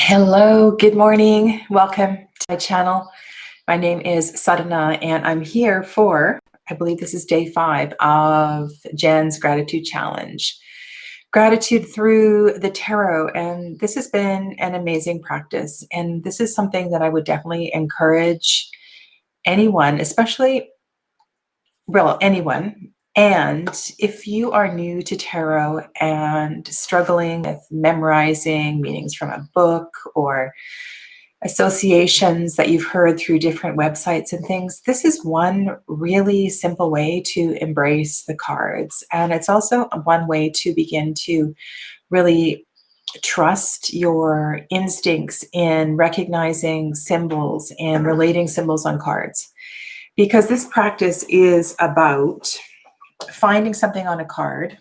Hello, good morning. Welcome to my channel. My name is Sadhana and I'm here for, I believe this is day 5 of Jan's Gratitude Challenge. Gratitude through the tarot, and this has been an amazing practice. And this is something that I would definitely encourage anyone, especially, well, anyone. And if you are new to tarot and struggling with memorizing meanings from a book or associations that you've heard through different websites and things, this is one really simple way to embrace the cards. And it's also one way to begin to really trust your instincts in recognizing symbols and relating symbols on cards. Because this practice is about finding something on a card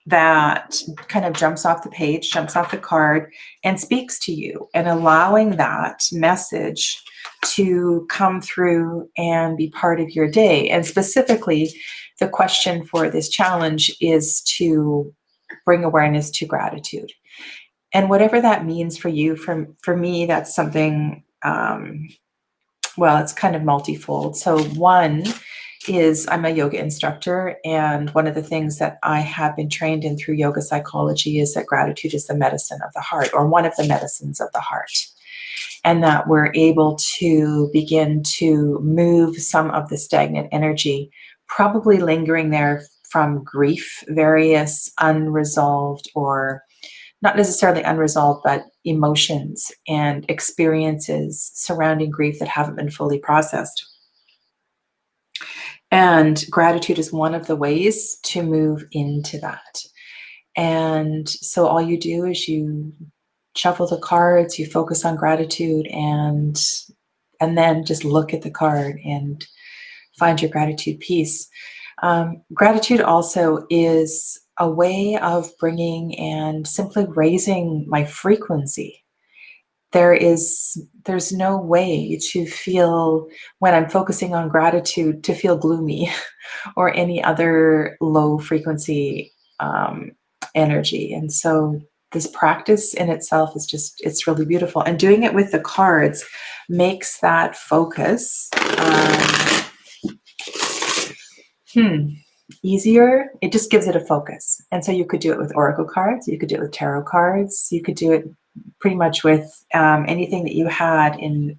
that kind of jumps off the page, jumps off the card, and speaks to you, and allowing that message to come through and be part of your day. And specifically, the question for this challenge is to bring awareness to gratitude. And whatever that means for you, for me, that's something, well, it's kind of multifold. So one is I'm a yoga instructor, and one of the things that I have been trained in through yoga psychology is that gratitude is the medicine of the heart, or one of the medicines of the heart, and that we're able to begin to move some of the stagnant energy, probably lingering there from grief, various unresolved, or not necessarily unresolved, but emotions and experiences surrounding grief that haven't been fully processed. And gratitude is one of the ways to move into that. And so all you do is you shuffle the cards, you focus on gratitude, and then just look at the card and find your gratitude piece. Gratitude also is a way of bringing and simply raising my frequency. There's no way to feel, when I'm focusing on gratitude, to feel gloomy or any other low frequency energy. And so this practice in itself is it's really beautiful. And doing it with the cards makes that focus easier. It just gives it a focus. And so you could do it with oracle cards, you could do it with tarot cards, you could do it pretty much with anything that you had in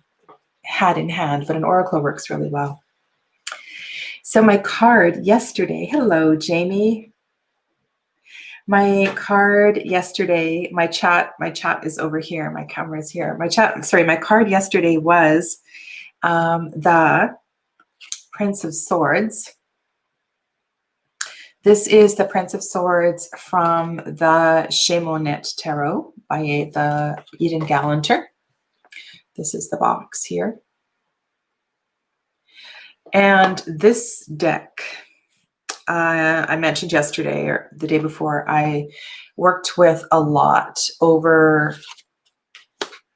hand, but an oracle works really well. So my card yesterday, hello, Jamie. My card yesterday, my chat is over here. My camera is here. My card yesterday was the Prince of Swords. This is the Prince of Swords from the Chemonet Tarot by the Eden Gallanter. This is the box here. And this deck, I mentioned yesterday or the day before, I worked with a lot over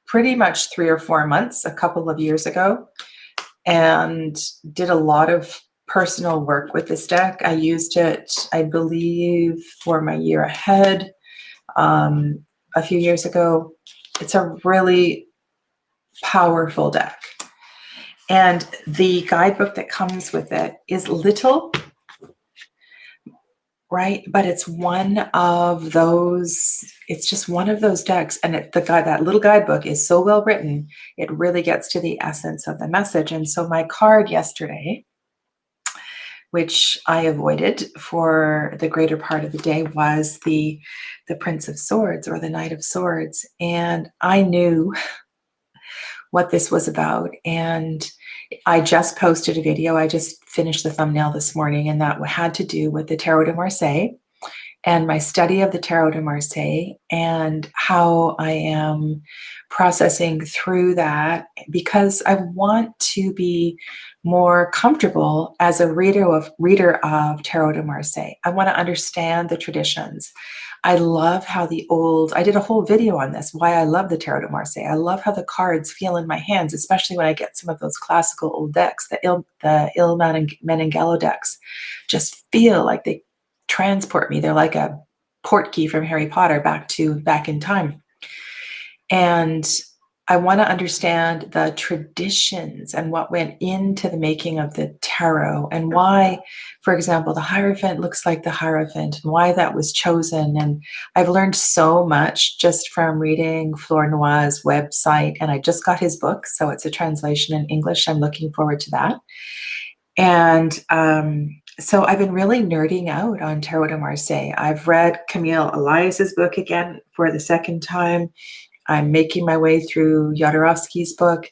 pretty much 3 or 4 months, a couple of years ago, and did a lot of personal work with this deck. I used it, I believe, for my year ahead a few years ago. It's a really powerful deck. And the guidebook that comes with it is little, right? But it's one of those, it's just one of those decks. And that little guidebook is so well written, it really gets to the essence of the message. And so my card yesterday, which I avoided for the greater part of the day, was the Prince of Swords, or the Knight of Swords. And I knew what this was about. And I just posted a video. I just finished the thumbnail this morning, and that had to do with the Tarot de Marseille and my study of the Tarot de Marseille, and how I am processing through that, because I want to be more comfortable as a reader of Tarot de Marseille. I want to understand the traditions. I love how I did a whole video on this, why I love the Tarot de Marseille. I love how the cards feel in my hands, especially when I get some of those classical old decks, the Il Menengello decks, just feel like they transport me. They're like a portkey from Harry Potter back in time. And I want to understand the traditions and what went into the making of the tarot, and why, for example, the Hierophant looks like the Hierophant, and why that was chosen. And I've learned so much just from reading Fleur Noir's website, and I just got his book, so it's a translation in English. I'm looking forward to that. And so I've been really nerding out on Tarot de Marseille. I've read Camille Elias's book again for the second time. I'm making my way through Jodorowsky's book,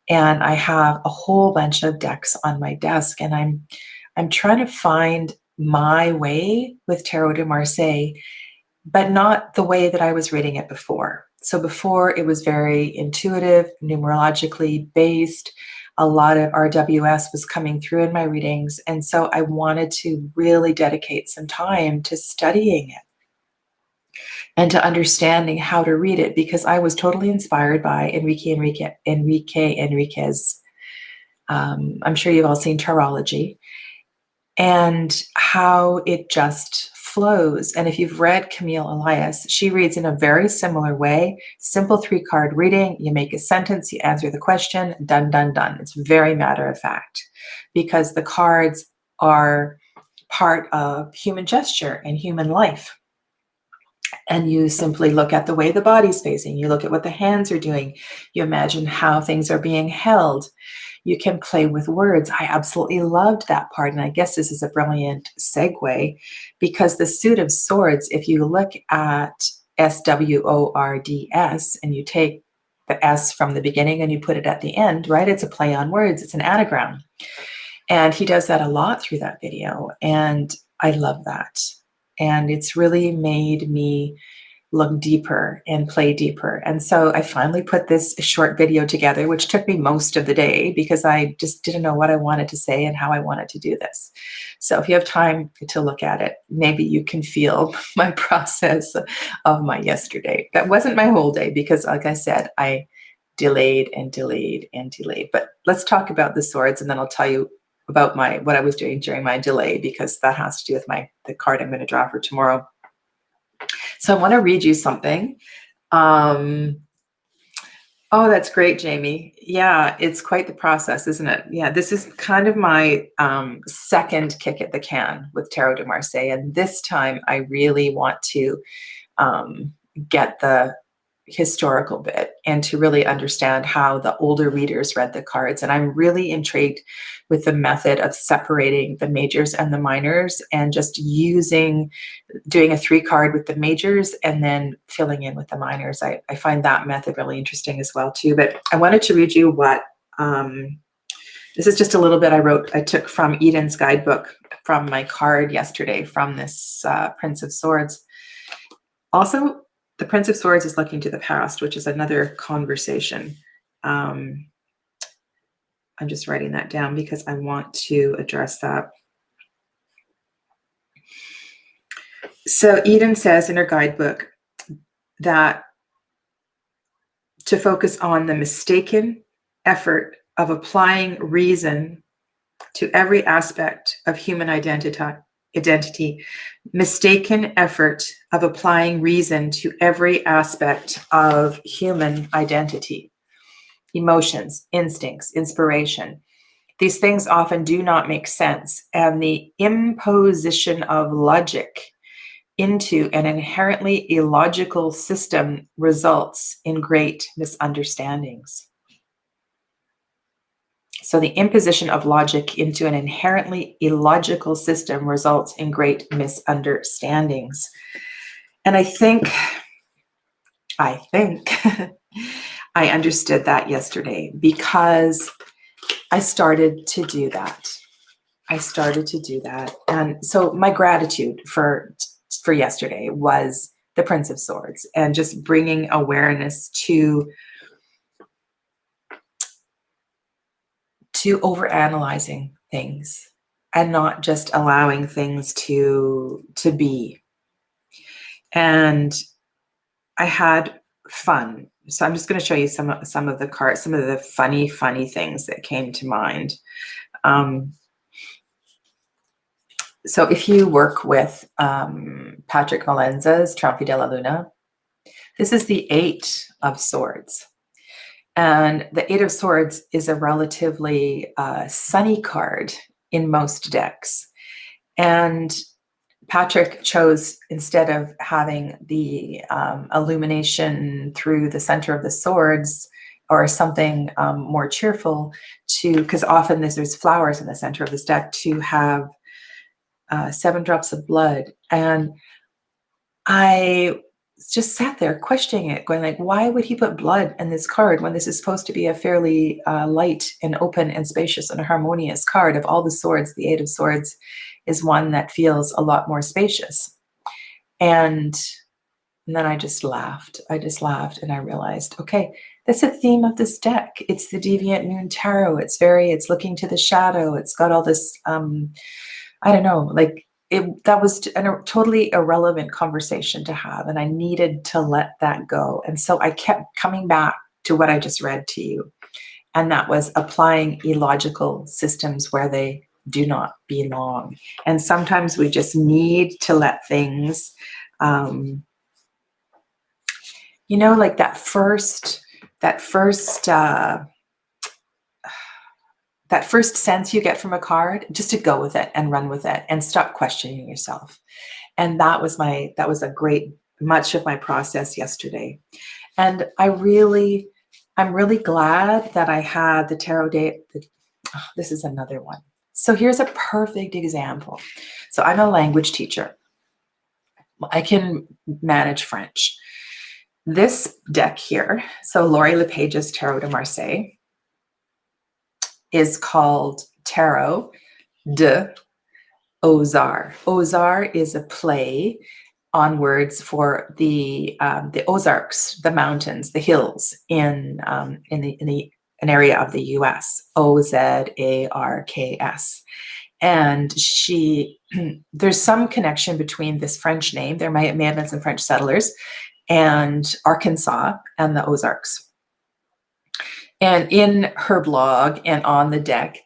and I have a whole bunch of decks on my desk, and I'm trying to find my way with Tarot de Marseille, but not the way that I was reading it before. So before, it was very intuitive, numerologically based. A lot of RWS was coming through in my readings, and so I wanted to really dedicate some time to studying it and to understanding how to read it, because I was totally inspired by Enrique Enriquez. I'm sure you've all seen Tarology, and how it just flows. And if you've read Camille Elias, she reads in a very similar way. Simple 3-card reading. You make a sentence, you answer the question, done, done, done. It's very matter of fact, because the cards are part of human gesture and human life. And you simply look at the way the body's facing. You look at what the hands are doing. You imagine how things are being held. You can play with words. I absolutely loved that part. And I guess this is a brilliant segue, because the suit of swords, if you look at SWORDS and you take the S from the beginning and you put it at the end, right? It's a play on words. It's an anagram. And he does that a lot through that video. And I love that. And it's really made me look deeper and play deeper. And so I finally put this short video together, which took me most of the day because I just didn't know what I wanted to say and how I wanted to do this. So if you have time to look at it, maybe you can feel my process of my yesterday. That wasn't my whole day because, like I said, I delayed and delayed and delayed. But let's talk about the swords, and then I'll tell you about what I was doing during my delay, because that has to do with the card I'm going to draw for tomorrow. So I want to read you something. Oh, that's great, Jamie. Yeah, it's quite the process, isn't it? Yeah, this is kind of my second kick at the can with Tarot de Marseille. And this time I really want to get the historical bit and to really understand how the older readers read the cards. And I'm really intrigued with the method of separating the majors and the minors, and just doing a 3-card with the majors and then filling in with the minors. I find that method really interesting as well too. But I wanted to read you what, this is just a little bit I took from Eden's guidebook from my card yesterday from this Prince of Swords. Also, the Prince of Swords is looking to the past, which is another conversation. I'm just writing that down because I want to address that. So Eden says in her guidebook that to focus on the mistaken effort of applying reason to every aspect of human identity, mistaken effort of applying reason to every aspect of human identity, emotions, instincts, inspiration. These things often do not make sense, and the imposition of logic into an inherently illogical system results in great misunderstandings. So the imposition of logic into an inherently illogical system results in great misunderstandings. And I think I understood that yesterday, because I started to do that. And so my gratitude for yesterday was the Prince of Swords, and just bringing awareness to overanalyzing things and not just allowing things to be. And I had fun. So I'm just going to show you some of the cards, some of the funny things that came to mind. So if you work with Patrick Valenza's Trompi della Luna, This is the Eight of Swords. And the Eight of Swords is a relatively sunny card in most decks. And Patrick chose, instead of having the illumination through the center of the swords or something more cheerful, because often there's flowers in the center of this deck, to have 7 drops of blood. And I just sat there questioning it, going like, why would he put blood in this card when this is supposed to be a fairly light and open and spacious and harmonious card? Of all the swords, the Eight of Swords is one that feels a lot more spacious. And then I just laughed. And I realized, okay, that's a theme of this deck. It's the Deviant Moon Tarot. It's looking to the shadow. It's got all this, I don't know, like that was a totally irrelevant conversation to have. And I needed to let that go. And so I kept coming back to what I just read to you. And that was applying illogical systems where they do not belong. And sometimes we just need to let things, like that first sense you get from a card, just to go with it and run with it and stop questioning yourself. And that was a great much of my process yesterday. And I'm really glad that I had the tarot day. This is another one. So here's a perfect example. So I'm a language teacher. I can manage French. This deck here, so Laurie LePage's Tarot de Marseille, is called Tarot de Ozar. Ozar is a play on words for the Ozarks, the mountains, the hills in an area of the U.S. Ozarks. And there's some connection between this French name. There may have been some French settlers, and Arkansas and the Ozarks. And in her blog and on the deck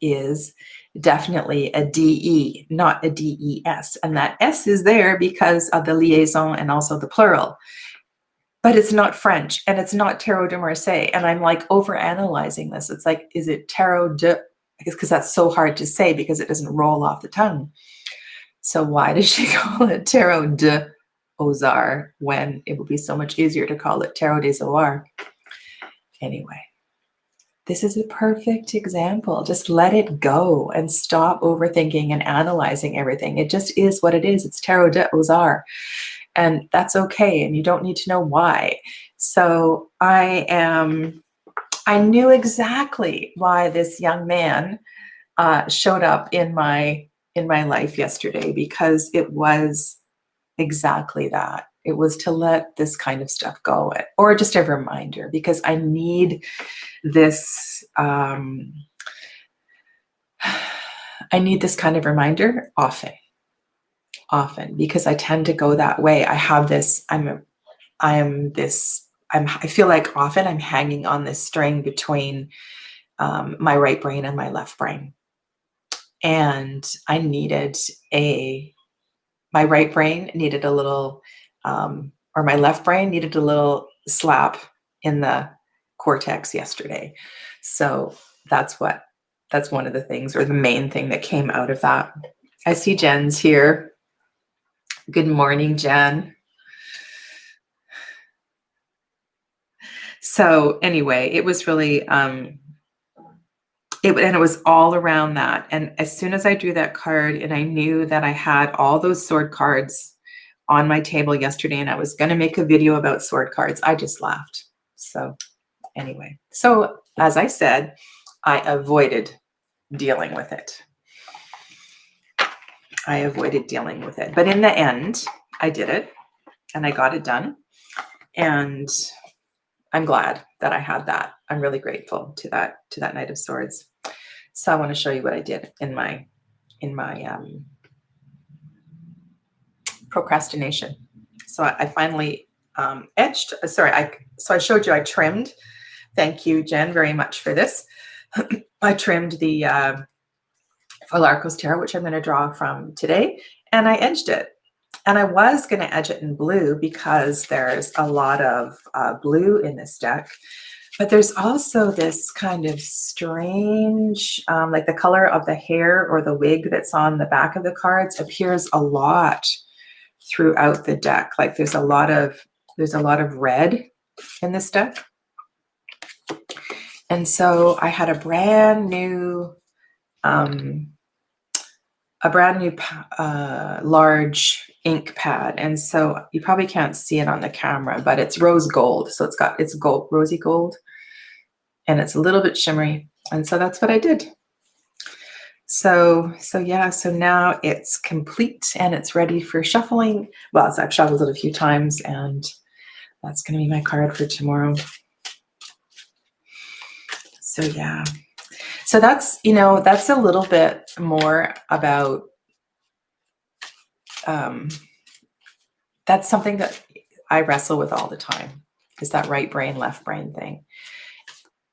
is definitely a DE, not a DES. And that S is there because of the liaison and also the plural. But it's not French, and it's not Tarot de Marseille. And I'm like overanalyzing this. It's like, is it Tarot de, because that's so hard to say because it doesn't roll off the tongue. So why does she call it Tarot de Ozar when it would be so much easier to call it Tarot des Zoar? Anyway, this is a perfect example. Just let it go and stop overthinking and analyzing everything. It just is what it is. It's Tarot de Ozar. And that's okay. And you don't need to know why. So I knew exactly why this young man showed up in my life yesterday, because it was exactly that. It was to let this kind of stuff go, or just a reminder, because I need this. I need this kind of reminder often, because I tend to go that way. I have this. I feel like often I'm hanging on this string between my right brain and my left brain, and I needed my right brain needed a little, or my left brain needed a little slap in the cortex yesterday. So that's one of the things, or the main thing that came out of that. I see Jen's here. Good morning, Jen. So anyway, it was really, it was all around that. And as soon as I drew that card and I knew that I had all those sword cards on my table yesterday and I was going to make a video about sword cards, I just laughed. So anyway, so as I said, I avoided dealing with it. But in the end, I did it and I got it done. And I'm glad that I had that. I'm really grateful to that Knight of Swords. So I want to show you what I did in my procrastination. So I finally etched. So I showed you I trimmed. Thank you, Jen, very much for this. I trimmed the Larcos Tarot, which I'm going to draw from today, and I edged it. And I was going to edge it in blue because there's a lot of blue in this deck. But there's also this kind of strange, like the color of the hair or the wig that's on the back of the cards appears a lot throughout the deck. Like there's a lot of red in this deck. And so I had a brand new large ink pad, and so you probably can't see it on the camera, but it's rose gold. So it's gold, rosy gold, and it's a little bit shimmery. And so that's what I did. So yeah, so now it's complete and it's ready for shuffling. Well, so I've shuffled it a few times, and that's going to be my card for tomorrow. So yeah. So that's, that's a little bit more about, that's something that I wrestle with all the time, is that right brain, left brain thing.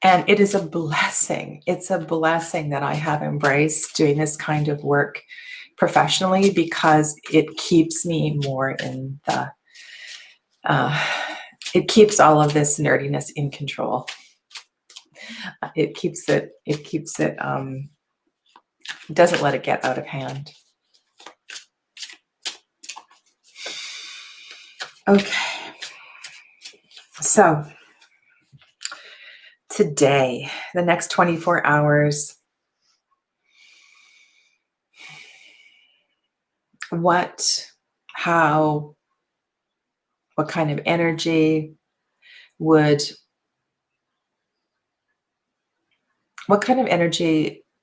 And it is a blessing. It's a blessing that I have embraced doing this kind of work professionally, because it keeps me more in the, it keeps all of this nerdiness in control. It doesn't let it get out of hand. Okay. So today, the next 24 hours, what kind of energy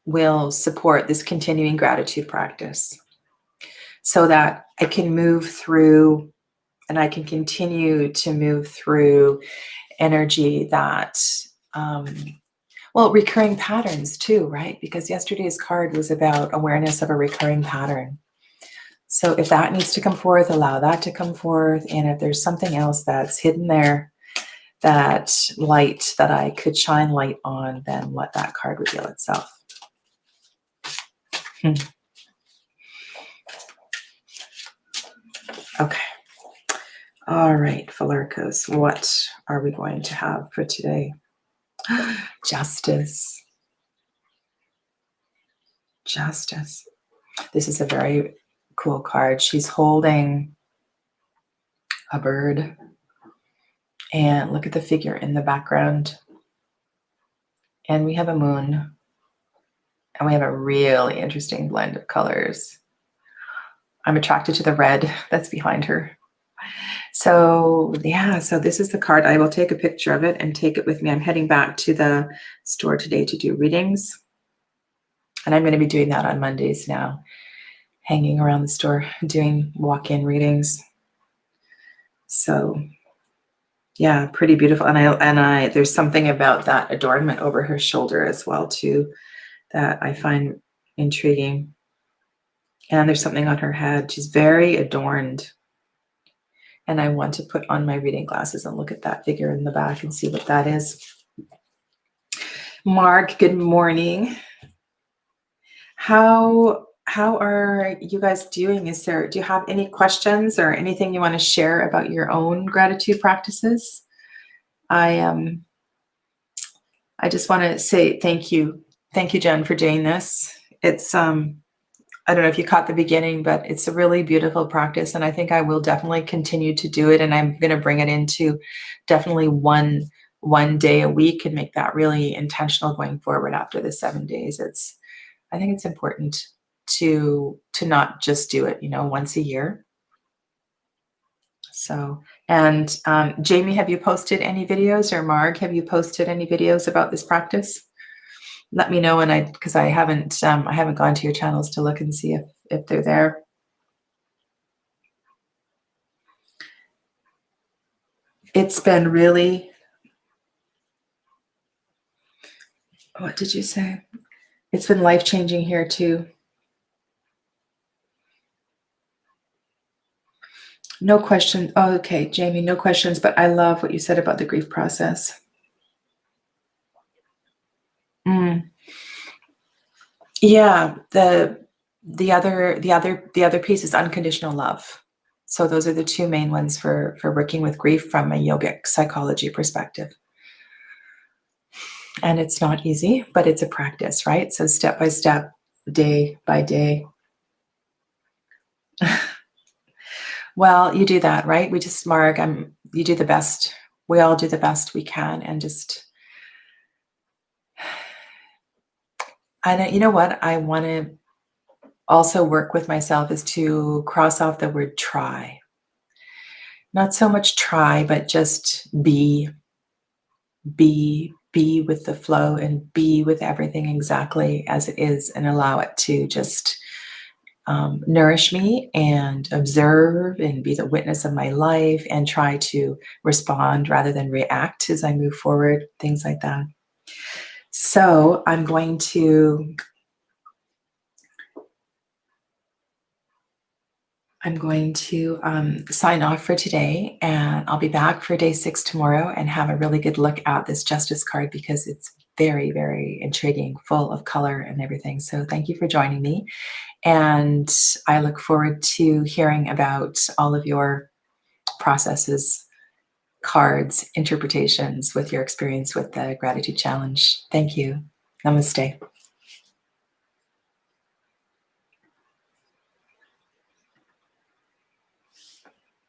will support this continuing gratitude practice, so that I can move through and I can continue to move through energy that, recurring patterns too, right? Because yesterday's card was about awareness of a recurring pattern. So if that needs to come forth, allow that to come forth. And if there's something else that's hidden there, that light that I could shine light on, then let that card reveal itself. Okay. All right, Falercos, what are we going to have for today? Justice. Justice. This is a very cool card. She's holding a bird, and look at the figure in the background. And we have a moon, and we have a really interesting blend of colors. I'm attracted to the red that's behind her. So yeah, so this is the card. I will take a picture of it and take it with me. I'm heading back to the store today to do readings. And I'm going to be doing that on Mondays now, hanging around the store, doing walk-in readings. So yeah, pretty beautiful. And I there's something about that adornment over her shoulder as well too, that I find intriguing. And there's something on her head. She's very adorned. And I want to put on my reading glasses and look at that figure in the back and see what that is. Mark, good morning. How are you guys doing? Do you have any questions or anything you want to share about your own gratitude practices? I just want to say thank you. Thank you, Jen, for doing this. It's I don't know if you caught the beginning, but it's a really beautiful practice, and I think I will definitely continue to do it, and I'm going to bring it into definitely one day a week and make that really intentional going forward after the 7 days. I think it's important to not just do it, once a year. So, and Jamie, have you posted any videos, or Marg, have you posted any videos about this practice? Let me know, because I haven't gone to your channels to look and see if they're there. It's been really, what did you say? It's been life-changing here too. No question. Oh, okay, Jamie, no questions, but I love what you said about the grief process. Yeah, the other piece is unconditional love. So those are the two main ones for working with grief from a yogic psychology perspective. And it's not easy, but it's a practice, right? So step by step, day by day. Well, you do that, right? We just, Mark, you do the best. We all do the best we can, and just, you know what? I want to also work with myself is to cross off the word try. Not so much try, but just be with the flow and be with everything exactly as it is and allow it to just nourish me and observe and be the witness of my life and try to respond rather than react as I move forward, things like that. So I'm going to sign off for today, and I'll be back for day 6 tomorrow and have a really good look at this justice card because it's very, very intriguing, full of color and everything. So thank you for joining me. And I look forward to hearing about all of your processes, cards, interpretations with your experience with the gratitude challenge. Thank you. Namaste.